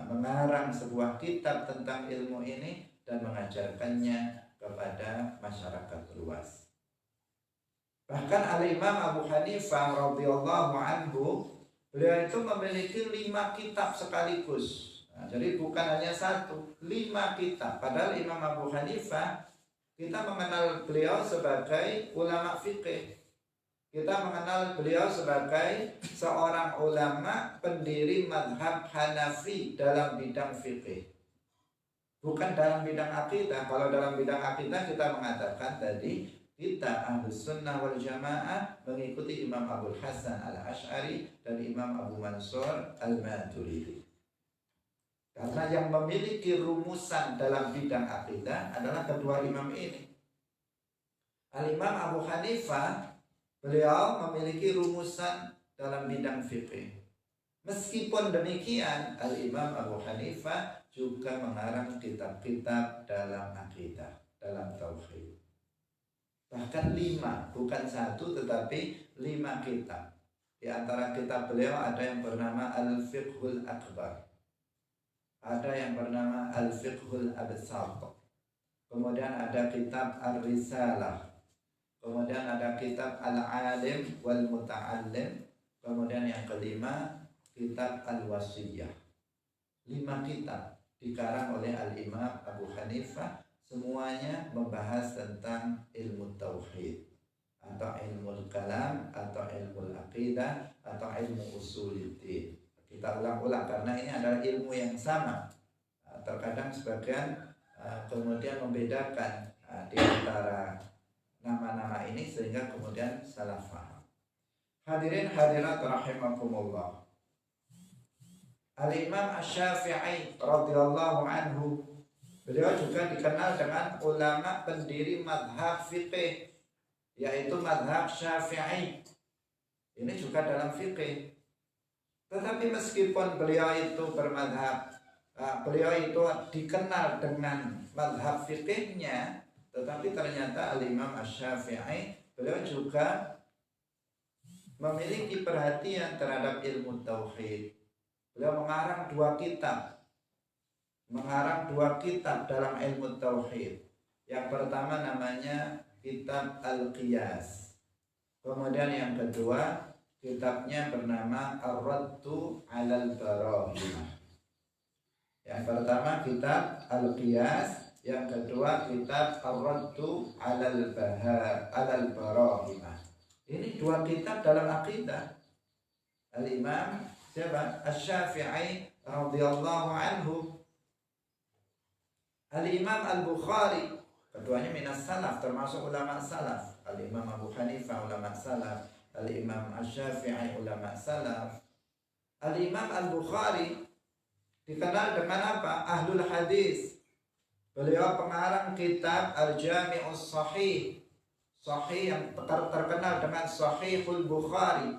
S1: mengarang sebuah kitab tentang ilmu ini dan mengajarkannya kepada masyarakat luas. Bahkan Al-Imam Abu Hanifah radhiyallahu anhu, beliau itu memiliki 5 kitab sekaligus. Jadi bukan hanya 1, 5 kitab. Padahal Imam Abu Hanifah, kita mengenal beliau sebagai ulama fikih. Kita mengenal beliau sebagai seorang ulama pendiri mazhab Hanafi dalam bidang fikih. Bukan dalam bidang akidah. Kalau dalam bidang akidah kita mengatakan tadi, kita Ahlus Sunnah wal Jamaah mengikuti Imam Abul Hasan Al-Asy'ari dan Imam Abu Mansur Al-Maturidi. Karena yang memiliki rumusan dalam bidang akidah adalah kedua imam ini. Al-Imam Abu Hanifah, beliau memiliki rumusan dalam bidang fikih. Meskipun demikian, Al-Imam Abu Hanifah juga mengarang kitab-kitab dalam akidah, dalam tauhid. Bahkan 5, bukan 1 tetapi 5 kitab. Di antara kitab beliau ada yang bernama Al-Fiqhul Akbar, ada yang bernama Al-Fiqhul Absat, kemudian ada kitab Ar-Risalah, kemudian ada kitab Al-Alim wal Muta'allim, kemudian yang kelima kitab Al-Wasiyah. 5 kitab dikarang oleh Al-Imam Abu Hanifah, semuanya membahas tentang ilmu tauhid atau ilmu kalam atau ilmu aqidah atau ilmu usuluddin. Kita ulang-ulang karena ini adalah ilmu yang sama. Terkadang sebagian kemudian membedakan di antara nama-nama ini sehingga kemudian salah faham. Hadirin hadirat rahimakumullah. Al-Imam Asy-Syafi'i radhiyallahu anhu, beliau juga dikenal dengan ulama pendiri madhab fiqih, yaitu madhab Syafi'i. Ini juga dalam fiqih. Tetapi meskipun beliau itu bermadhab, beliau itu dikenal dengan madhab fiqihnya, tetapi ternyata Al-Imam Asy-Syafi'i beliau juga memiliki perhatian terhadap ilmu tauhid. Beliau mengarang 2 kitab dalam ilmu tauhid. Yang pertama namanya kitab Al-Qiyas. Kemudian yang kedua kitabnya bernama Ar-Raddu 'alal Barahimah. Yang pertama kitab Al-Qiyas, yang kedua kitab Ar-Raddu 'alal Barahimah. Ini 2 kitab dalam akidah. Al-Imam siapa? Asy-Syafi'i radhiyallahu anhu. Al-Imam Al-Bukhari, keduanya minas salaf, termasuk ulama salaf. Al-Imam Abu Hanifah ulama salaf, Al-Imam Asy-Syafi'i ulama salaf. Al-Imam Al-Bukhari dikenal dengan apa? Ahlul hadis. Beliau pengarang kitab Al-Jami'us Sahih, Sahih yang terkenal dengan Sahihul Bukhari.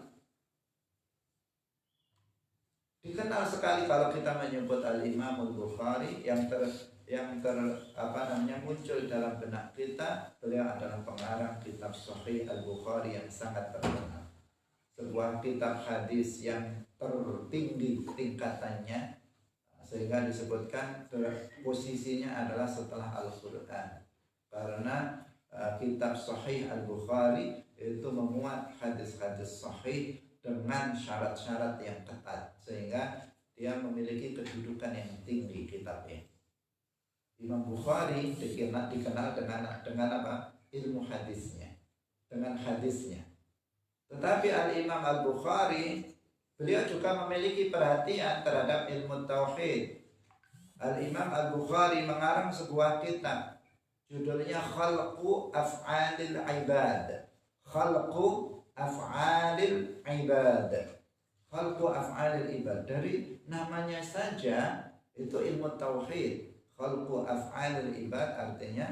S1: Dikenal sekali kalau kita menyebut Al-Imam Al-Bukhari, yang muncul dalam benak kita, beliau adalah pengarang kitab Sahih Al-Bukhari yang sangat terkenal. Sebuah kitab hadis yang tertinggi tingkatannya, sehingga disebutkan posisinya adalah setelah Al-Quran. Karena kitab Sahih Al-Bukhari itu memuat hadis-hadis sahih dengan syarat-syarat yang ketat, sehingga dia memiliki kedudukan yang tinggi kitabnya. Imam Bukhari dikenal dengan apa? Ilmu hadisnya, dengan hadisnya. Tetapi Al-Imam Al-Bukhari, beliau juga memiliki perhatian terhadap ilmu tauhid. Al-Imam Al-Bukhari mengarang sebuah kitab, judulnya Khalqu Af'alil Ibad. Khalqu Af'alil Ibad. Khalqu Af'alil Ibad. Dari namanya saja itu ilmu tauhid. Khalqu Af'alil Ibad artinya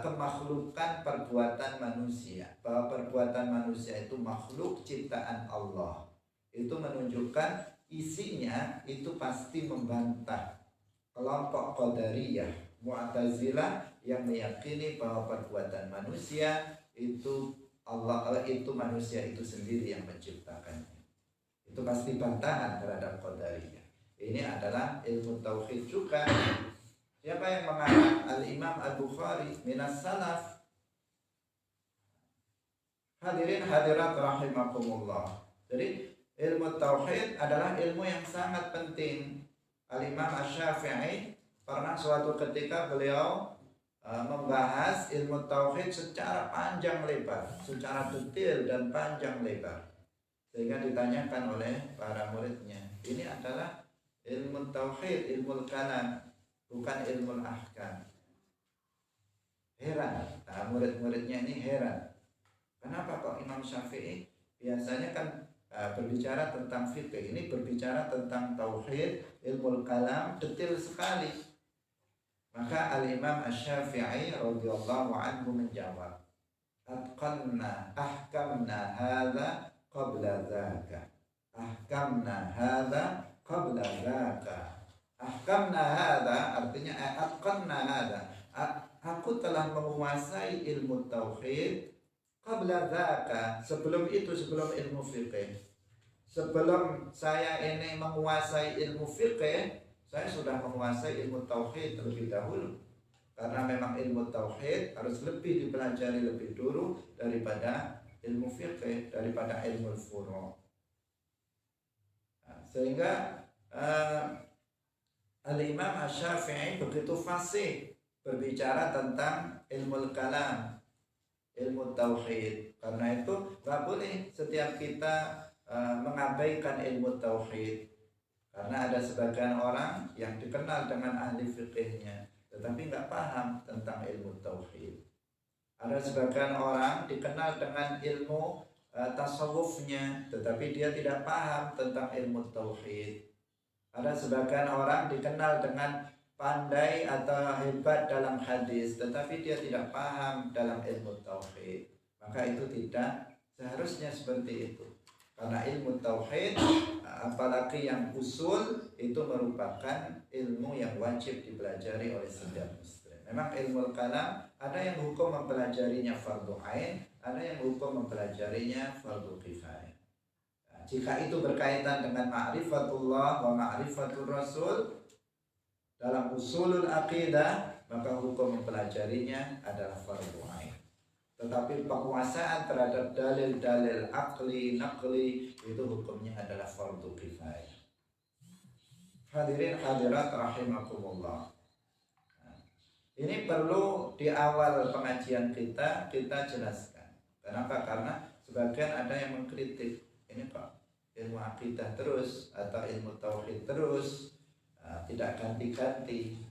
S1: kemakhlukan perbuatan manusia. Bahwa perbuatan manusia itu makhluk ciptaan Allah. Itu menunjukkan isinya itu pasti membantah kelompok Qadariyah, Mu'tazilah yang meyakini bahwa perbuatan manusia itu manusia itu sendiri yang menciptakannya. Itu pasti bantahan terhadap Qadariyah. Ini adalah ilmu tauhid juga. Siapa yang mengarang? Al-Imam Al-Bukhari minas salaf. Hadirin hadirat rahimakumullah. Jadi ilmu tauhid adalah ilmu yang sangat penting. Al-Imam Asy-Syafi'i pernah suatu ketika beliau membahas ilmu tauhid secara panjang lebar, secara detail dan panjang lebar, sehingga ditanyakan oleh para muridnya, ini adalah ilmu tauhid, ilmu kalam, bukan ilmu ahkam. heran. Nah, murid-muridnya ini heran. Kenapa kok Imam Syafi'i biasanya kan berbicara tentang fikih, ini berbicara tentang tauhid, ilmu kalam, detail sekali. Maka Al-Imam Asy-Syafi'i radhiyallahu anhu menjawab, atqanna ahkamna hadza qabla dzaka. Ahkamna hadza qabla dzaka. Ahkamna hadza artinya atqanna hadza. Aku telah menguasai ilmu tauhid qabla dzaka, sebelum itu, sebelum ilmu fikih. Sebelum saya ini menguasai ilmu fikih, saya sudah menguasai ilmu tauhid terlebih dahulu. Karena memang ilmu tauhid harus lebih dipelajari lebih dulu daripada ilmu fikih, daripada ilmu furu'. Nah, sehingga Al-Imam Asy-Syafi'i begitu fasih berbicara tentang ilmu kalam, ilmu tauhid. Karena itu gak boleh setiap kita mengabaikan ilmu tauhid. Karena ada sebagian orang yang dikenal dengan ahli fikihnya, tetapi nggak paham tentang ilmu tauhid. Ada sebagian orang dikenal dengan ilmu tasawufnya, tetapi dia tidak paham tentang ilmu tauhid. Ada sebagian orang dikenal dengan pandai atau hebat dalam hadis, tetapi dia tidak paham dalam ilmu tauhid. Maka itu tidak seharusnya seperti itu. Karena ilmu tauhid, apalagi yang usul, itu merupakan ilmu yang wajib dipelajari oleh setiap muslim. Memang ilmu kalam ada yang hukum mempelajarinya fardu ain, ada yang hukum mempelajarinya fardu kifayah. Nah, jika itu berkaitan dengan ma'rifatullah wa ma'rifatul rasul dalam usulul aqidah, maka hukum mempelajarinya adalah fardu ain. Tetapi penguasaan terhadap dalil-dalil akli, nakli, itu hukumnya adalah fardu kifayah. Hadirin hadirat rahimakumullah. Nah, ini perlu di awal pengajian kita jelaskan. Kenapa? Karena sebagian ada yang mengkritik, ini kok ilmu akidah terus atau ilmu tauhid terus, tidak ganti-ganti.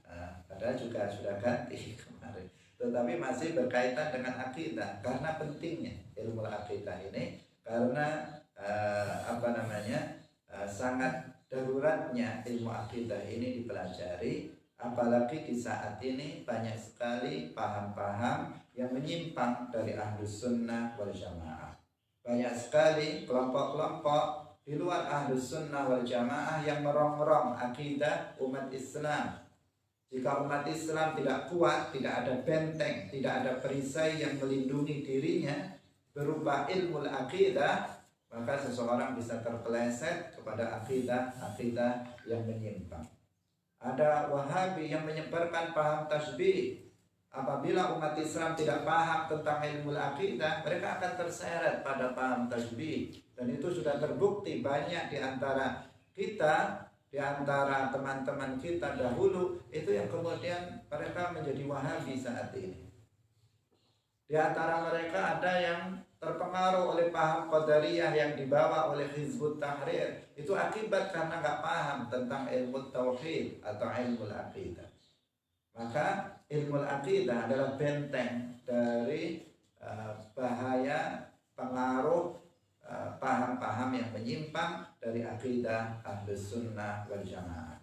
S1: Padahal juga sudah ganti kemarin. Tetapi masih berkaitan dengan akidah. Karena pentingnya ilmu akidah ini, karena sangat daruratnya ilmu akidah ini dipelajari. Apalagi di saat ini banyak sekali paham-paham yang menyimpang dari Ahlus Sunnah wal Jamaah. Banyak sekali kelompok-kelompok di luar Ahlus Sunnah wal Jamaah yang merongrong akidah umat Islam. Jika umat Islam tidak kuat, tidak ada benteng, tidak ada perisai yang melindungi dirinya berupa ilmu akidah, maka seseorang bisa terpeleset kepada akidah yang menyimpang. Ada Wahabi yang menyebarkan paham tasbih. Apabila umat Islam tidak paham tentang ilmu akidah, mereka akan terseret pada paham tasbih. Dan itu sudah terbukti banyak di antara kita, di antara teman-teman kita dahulu, itu yang kemudian mereka menjadi Wahabi saat ini. Di antara mereka ada yang terpengaruh oleh paham Qadariyah yang dibawa oleh Hizbut Tahrir. Itu akibat karena nggak paham tentang ilmu tauhid atau ilmu akidah. Maka ilmu akidah adalah benteng dari bahaya pengaruh paham-paham yang menyimpang dari akidah Ahlus Sunnah wal Jamaah.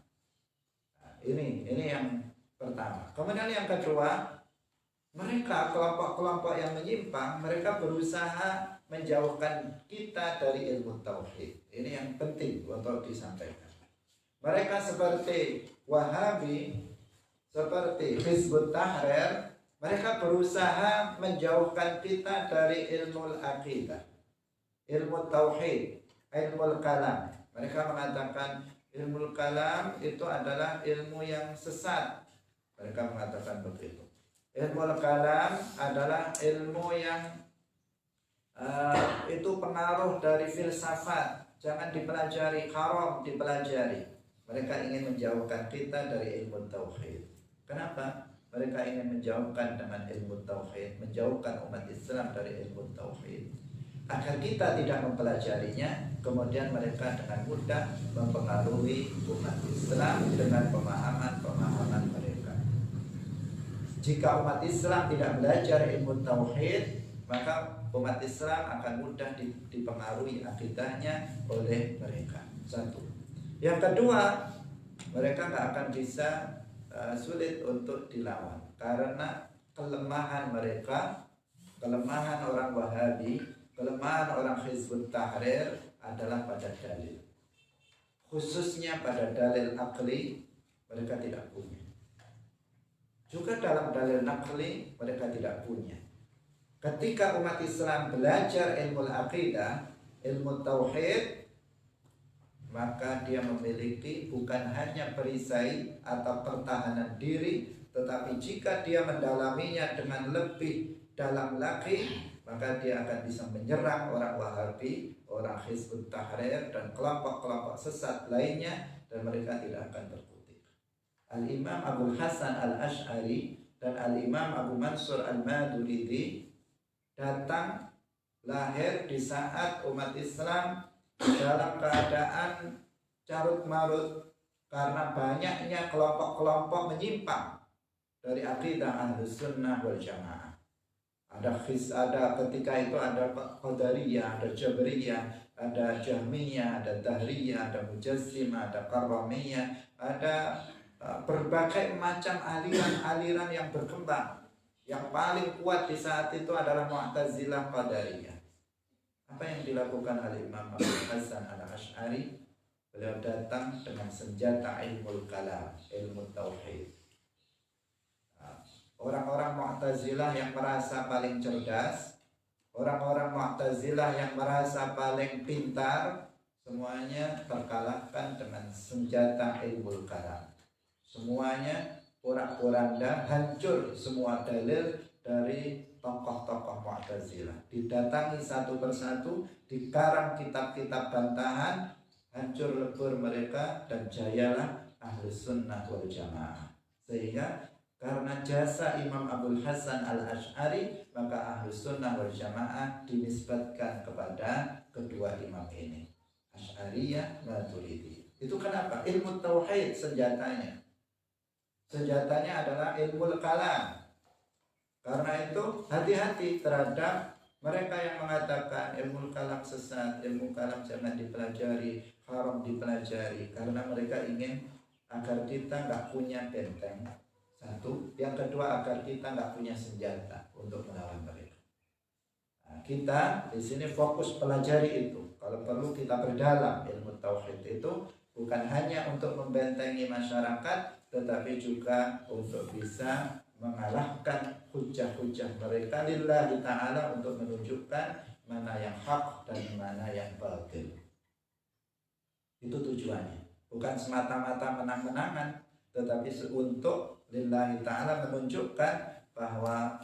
S1: Nah, ini yang pertama. Kemudian yang kedua, mereka kelompok-kelompok yang menyimpang, mereka berusaha menjauhkan kita dari ilmu tauhid. Ini yang penting untuk disampaikan. Mereka seperti Wahabi, seperti Hizbut Tahrir, mereka berusaha menjauhkan kita dari ilmu akidah, ilmu tauhid, ilmu kalam. Mereka mengatakan ilmu kalam itu adalah ilmu yang sesat. Mereka mengatakan begitu. Ilmu kalam adalah ilmu yang itu pengaruh dari filsafat, jangan dipelajari, haram dipelajari. Mereka ingin menjauhkan kita dari ilmu tauhid. Kenapa? Mereka ingin menjauhkan dengan ilmu tauhid, menjauhkan umat Islam dari ilmu tauhid, agar kita tidak mempelajarinya. Kemudian mereka dengan mudah mempengaruhi umat Islam dengan pemahaman-pemahaman mereka. Jika umat Islam tidak belajar ilmu tauhid, maka umat Islam akan mudah dipengaruhi akidahnya oleh mereka. Satu. Yang kedua, mereka nggak akan bisa sulit untuk dilawan karena kelemahan mereka, kelemahan orang Wahabi, kelemahan orang Hizbut Tahrir adalah pada dalil. Khususnya pada dalil akli mereka tidak punya. Juga dalam dalil nakli mereka tidak punya. Ketika umat Islam belajar ilmu aqidah, ilmu tauhid, maka dia memiliki bukan hanya perisai atau pertahanan diri, tetapi jika dia mendalaminya dengan lebih dalam lagi, maka dia akan bisa menyerang orang Wahabi, orang Hizbut Tahrir dan kelompok-kelompok sesat lainnya, dan mereka tidak akan terkutuk. Al-Imam Abu Hasan Al-Ash'ari dan Al-Imam Abu Mansur Al-Maturidi datang lahir di saat umat Islam dalam keadaan carut marut karena banyaknya kelompok-kelompok menyimpang dari akidah Ahlus Sunnah wal Jamaah. Ada ketika itu ada Qadariyah, ada Jabriyah, ada Jahmiyah, ada Dahriyah, ada Mujassimah, ada Karramiyah, ada berbagai macam aliran-aliran yang berkembang. Yang paling kuat di saat itu adalah Mu'tazilah Qadariyah. Apa yang dilakukan oleh Imam Abu Hasan Al-Ash'ari? Beliau datang dengan senjata ilmu kalam, ilmu tauhid. Orang-orang Mu'tazilah yang merasa paling cerdas, orang-orang Mu'tazilah yang merasa paling pintar, semuanya terkalahkan dengan senjata ilmu kalam. Semuanya porak-poranda, hancur semua dalil dari tokoh-tokoh Mu'tazilah. Didatangi satu persatu, dikarang kitab-kitab bantahan, hancur lebur mereka, dan jayalah Ahlus Sunnah wal Jamaah. Sehingga karena jasa Imam Abul Hasan Al-Ash'ari, maka Ahlus Sunnah wal Jamaah dinisbatkan kepada kedua imam ini, Asy'ariyah, Maturidi. Itu kenapa? Ilmu tauhid senjatanya. Senjatanya adalah ilmu kalam. Karena itu hati-hati terhadap mereka yang mengatakan ilmu kalam sesat, ilmu kalam jangan dipelajari, haram dipelajari, karena mereka ingin agar kita nggak punya benteng. Satu, yang kedua agar kita nggak punya senjata untuk melawan mereka. Nah, kita di sini fokus pelajari itu. Kalau perlu kita berdalam ilmu tauhid itu, bukan hanya untuk membentengi masyarakat, tetapi juga untuk bisa mengalahkan hujah-hujah mereka lillahi ta'ala, untuk menunjukkan mana yang hak dan mana yang batil. Itu tujuannya. Bukan semata-mata menang-menangan, tetapi untuk lillahi ta'ala menunjukkan bahwa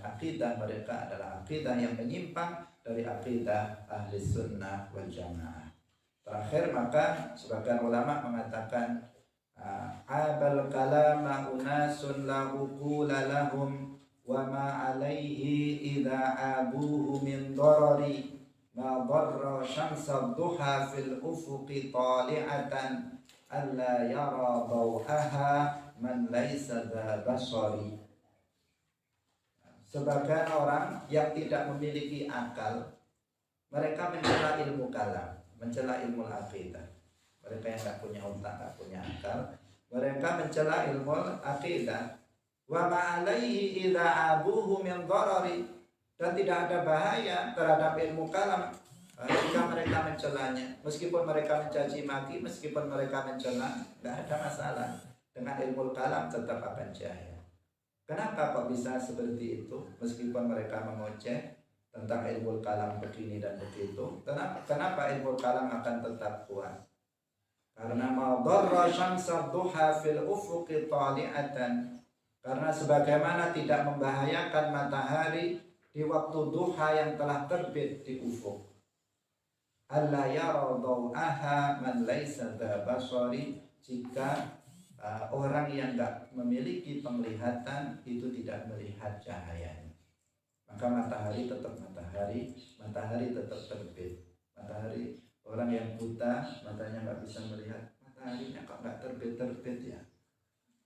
S1: akidah mereka adalah akidah yang menyimpang dari akidah ahli sunnah wal jamaah. Terakhir, maka sebagian ulama mengatakan abal kalama unasun lahu qula lahum wa ma alaihi idza abuhu min darari ma darra syamsa duha fil ufuqi tali'atan alla yara daw'aha man laysa dha basari. Sebagian orang yang tidak memiliki akal, mereka mencela ilmu kalam, mencela ilmu aqidah. Mereka yang tak punya otak, tak punya akal, mereka mencela ilmu aqidah. Wa ma'alaihi idza abuhu min darari, dan tidak ada bahaya terhadap ilmu kalam jika mereka mencelanya. Meskipun mereka mencaci maki, meskipun mereka mencela, tidak ada masalah. Dengan ilmu kalam tetap akan jaya. Kenapa kok bisa seperti itu? Meskipun mereka mengoceh tentang ilmu kalam begini dan begitu, kenapa ilmu kalam akan tetap kuat? Karena madarra syamsa duha fil ufuqi tali'atan, karena sebagaimana tidak membahayakan matahari di waktu duha yang telah terbit di ufuk. Alla yara daw'aha man laysa dha basari, jika orang yang enggak memiliki penglihatan itu tidak melihat cahayanya, maka matahari tetap matahari, matahari tetap terbit. Matahari, orang yang buta matanya nggak bisa melihat mataharinya, kok nggak terbit-terbit ya.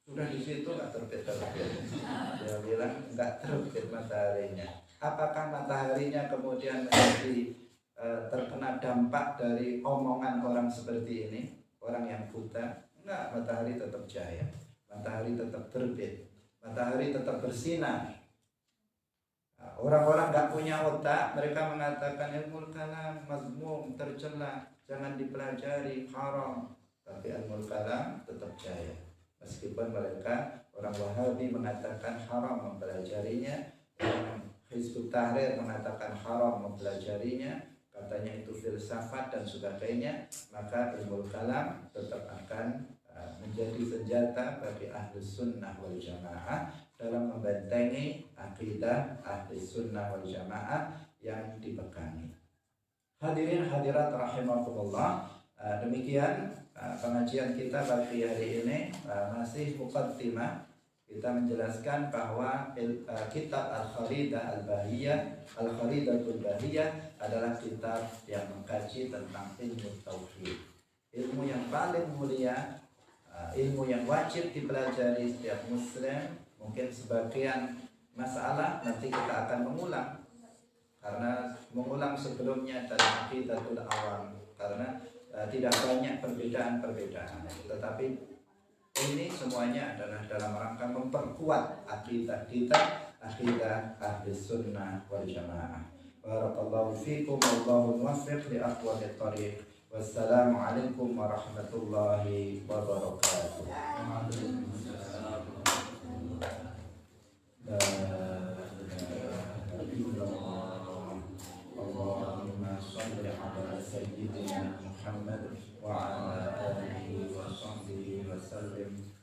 S1: Sudah di situ nggak terbit-terbit. Dia bilang nggak terbit mataharinya. Apakah mataharinya kemudian menjadi terkena dampak dari omongan orang seperti ini, orang yang buta? Enggak, matahari tetap jaya, matahari tetap terbit, matahari tetap bersinar. Orang-orang nggak punya otak, mereka mengatakan ilmu kalam mazmum, tercela, jangan dipelajari, haram. Tapi ilmu kalam tetap jaya, meskipun mereka orang Wahabi mengatakan haram mempelajarinya, Hizbut Tahrir mengatakan haram mempelajarinya, katanya itu filsafat dan sebagainya. Maka ilmu kalam tetap akan menjadi senjata bagi ahli sunnah wal jamaah dalam membentengi akidah ahli sunnah wal jamaah yang dipegangi. Hadirin hadirat rahimakumullah, demikian pengajian kita pagi hari ini. Masih muqaddimah, kita menjelaskan bahwa kitab Al-Kharidah Al-Bahiyah, Al-Kharidatul Bahiyah adalah kitab yang mengkaji tentang ilmu tauhid, ilmu yang paling mulia, ilmu yang wajib dipelajari setiap muslim. Mungkin sebagian masalah nanti kita akan mengulang, karena mengulang sebelumnya dari aqidatul awam, karena tidak banyak perbedaan-perbedaan, tetapi ini semuanya adalah dalam rangka memperkuat akidah kita, akidah ahli sunnah wal jamaah. Barakallahu fikum, wallahu muwaffiq li aqwamit thariq. Wassalamualaikum warahmatullahi wabarakatuh. Allahumma shalli ala sayyidina Muhammad wa ala alihi wa sahbihi wa sallim.